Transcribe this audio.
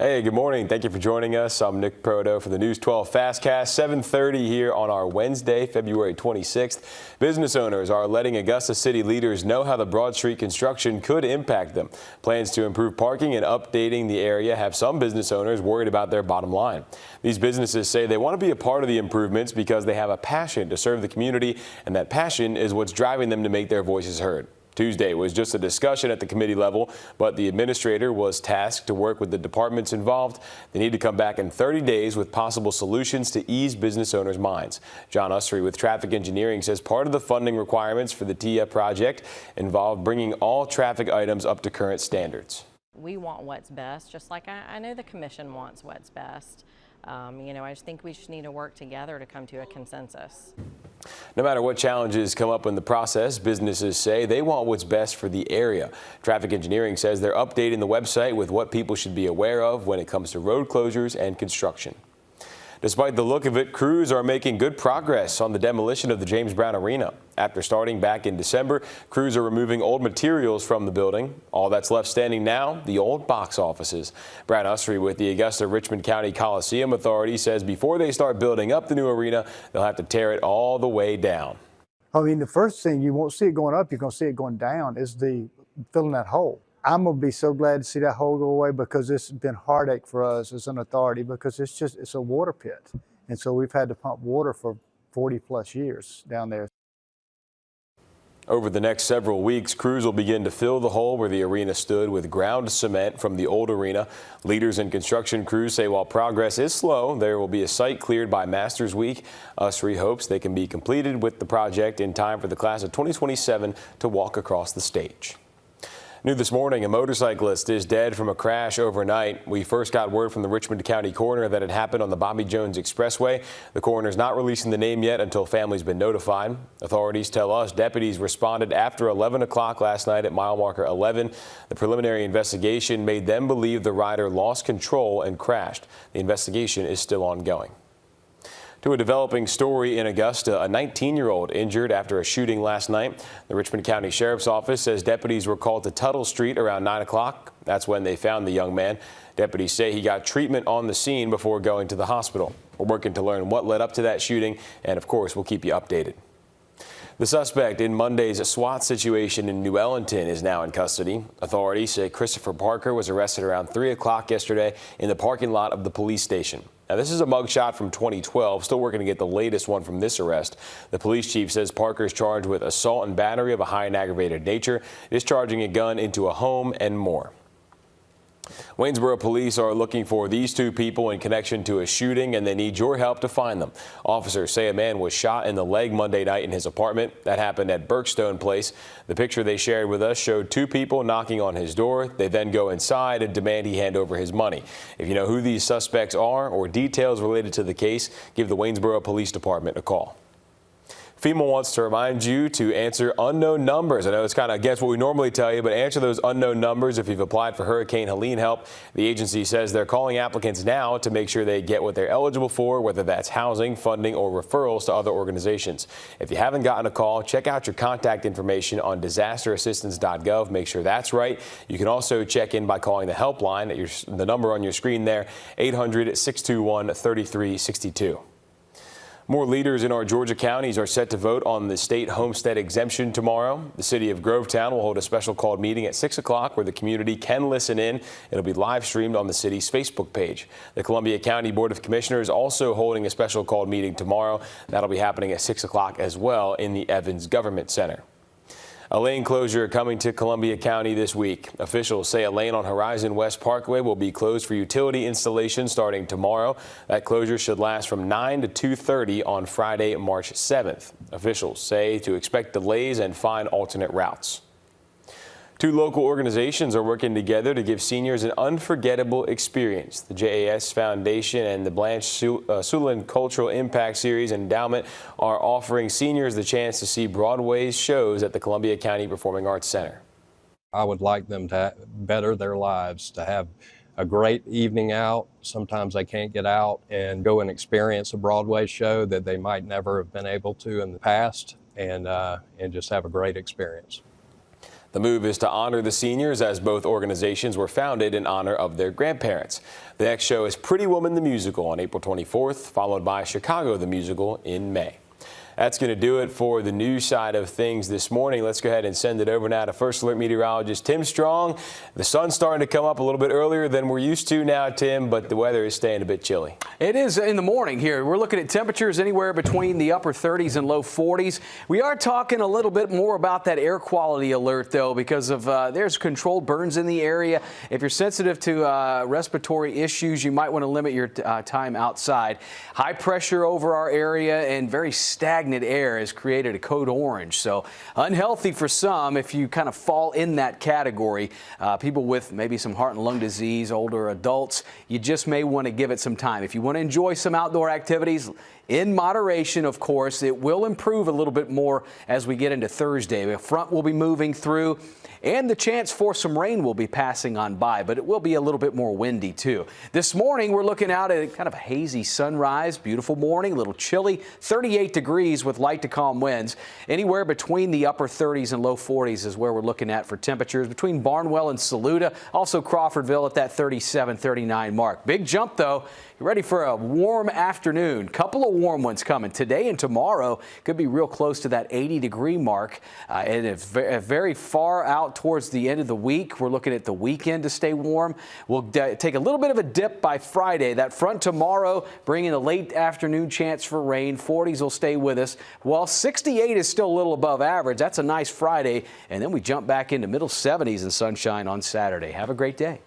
Hey, good morning. Thank you for joining us. I'm Nick Proto for the News 12 FastCast, 7:30 here on our Wednesday, February 26th. Business owners are letting Augusta City leaders know how the Broad Street construction could impact them. Plans to improve parking and updating the area have some business owners worried about their bottom line. These businesses say they want to be a part of the improvements because they have a passion to serve the community, and that passion is what's driving them to make their voices heard. Tuesday was just a discussion at the committee level, but the administrator was tasked to work with the departments involved. They need to come back in 30 days with possible solutions to ease business owners' minds. John Usry with Traffic Engineering says part of the funding requirements for the TIA project involved bringing all traffic items up to current standards. We want what's best, just like I know the commission wants what's best. I just think we just need to work together to come to a consensus. No matter what challenges come up in the process, businesses say they want what's best for the area. Traffic Engineering says they're updating the website with what people should be aware of when it comes to road closures and construction. Despite the look of it, crews are making good progress on the demolition of the James Brown Arena. After starting back in December, crews are removing old materials from the building. All that's left standing now, the old box offices. Brad Usry with the Augusta-Richmond County Coliseum Authority says before they start building up the new arena, they'll have to tear it all the way down. I mean, the first thing, you won't see it going up, you're going to see it going down, is the filling that hole. I'm going to be so glad to see that hole go away because it's been heartache for us as an authority because it's a water pit. And so we've had to pump water for 40 plus years down there. Over the next several weeks, crews will begin to fill the hole where the arena stood with ground cement from the old arena. Leaders and construction crews say while progress is slow, there will be a site cleared by Masters Week. Usry hopes they can be completed with the project in time for the class of 2027 to walk across the stage. New this morning, a motorcyclist is dead from a crash overnight. We first got word from the Richmond County coroner that it happened on the Bobby Jones Expressway. The coroner's not releasing the name yet until family's been notified. Authorities tell us deputies responded after 11 o'clock last night at mile marker 11. The preliminary investigation made them believe the rider lost control and crashed. The investigation is still ongoing. To a developing story in Augusta, a 19-year-old injured after a shooting last night. The Richmond County Sheriff's Office says deputies were called to Tuttle Street around 9 o'clock. That's when they found the young man. Deputies say he got treatment on the scene before going to the hospital. We're working to learn what led up to that shooting, and of course, we'll keep you updated. The suspect in Monday's SWAT situation in New Ellington is now in custody. Authorities say Christopher Parker was arrested around 3 o'clock yesterday in the parking lot of the police station. Now, this is a mugshot from 2012, still working to get the latest one from this arrest. The police chief says Parker is charged with assault and battery of a high and aggravated nature, discharging a gun into a home, and more. Waynesboro police are looking for these two people in connection to a shooting, and they need your help to find them. Officers say a man was shot in the leg Monday night in his apartment. That happened at Burkstone Place. The picture they shared with us showed two people knocking on his door. They then go inside and demand he hand over his money. If you know who these suspects are or details related to the case, give the Waynesboro Police Department a call. FEMA wants to remind you to answer unknown numbers. I know it's kind of against what we normally tell you, but answer those unknown numbers if you've applied for Hurricane Helene help. The agency says they're calling applicants now to make sure they get what they're eligible for, whether that's housing, funding, or referrals to other organizations. If you haven't gotten a call, check out your contact information on disasterassistance.gov. Make sure that's right. You can also check in by calling the helpline at the number on your screen there, 800-621-3362. More leaders in our Georgia counties are set to vote on the state homestead exemption tomorrow. The city of Grovetown will hold a special called meeting at 6 o'clock where the community can listen in. It'll be live streamed on the city's Facebook page. The Columbia County Board of Commissioners also holding a special called meeting tomorrow. That'll be happening at 6 o'clock as well in the Evans Government Center. A lane closure coming to Columbia County this week. Officials say a lane on Horizon West Parkway will be closed for utility installation starting tomorrow. That closure should last from 9 to 2:30 on Friday, March 7th. Officials say to expect delays and find alternate routes. Two local organizations are working together to give seniors an unforgettable experience. The JAS Foundation and the Blanche Sulin Cultural Impact Series Endowment are offering seniors the chance to see Broadway's shows at the Columbia County Performing Arts Center. I would like them to better their lives, to have a great evening out. Sometimes they can't get out and go and experience a Broadway show that they might never have been able to in the past, and just have a great experience. The move is to honor the seniors, as both organizations were founded in honor of their grandparents. The next show is Pretty Woman the Musical on April 24th, followed by Chicago the Musical in May. That's going to do it for the news side of things this morning. Let's go ahead and send it over now to First Alert meteorologist Tim Strong. The sun's starting to come up a little bit earlier than we're used to now, Tim, but the weather is staying a bit chilly. It is in the morning here. We're looking at temperatures anywhere between the upper 30s and low 40s. We are talking a little bit more about that air quality alert, though, because of there's controlled burns in the area. If you're sensitive to respiratory issues, you might want to limit your time outside. High pressure over our area and very stagnant air has created a code orange, so unhealthy for some if you kind of fall in that category. People with maybe some heart and lung disease, older adults, you just may want to give it some time. If you want to enjoy some outdoor activities, in moderation, of course, it will improve a little bit more as we get into Thursday. A front will be moving through, and the chance for some rain will be passing on by, but it will be a little bit more windy too. This morning, we're looking out at kind of a hazy sunrise. Beautiful morning, a little chilly, 38 degrees with light to calm winds. Anywhere between the upper 30s and low 40s is where we're looking at for temperatures between Barnwell and Saluda. Also Crawfordville at that 37, 39 mark. Big jump though. You're ready for a warm afternoon. Couple of warm ones coming today and tomorrow. Could be real close to that 80-degree mark. And it's very far out towards the end of the week. We're looking at the weekend to stay warm. We'll take a little bit of a dip by Friday. That front tomorrow bringing a late afternoon chance for rain. 40s will stay with us. Well, 68 is still a little above average. That's a nice Friday. And then we jump back into middle 70s and sunshine on Saturday. Have a great day.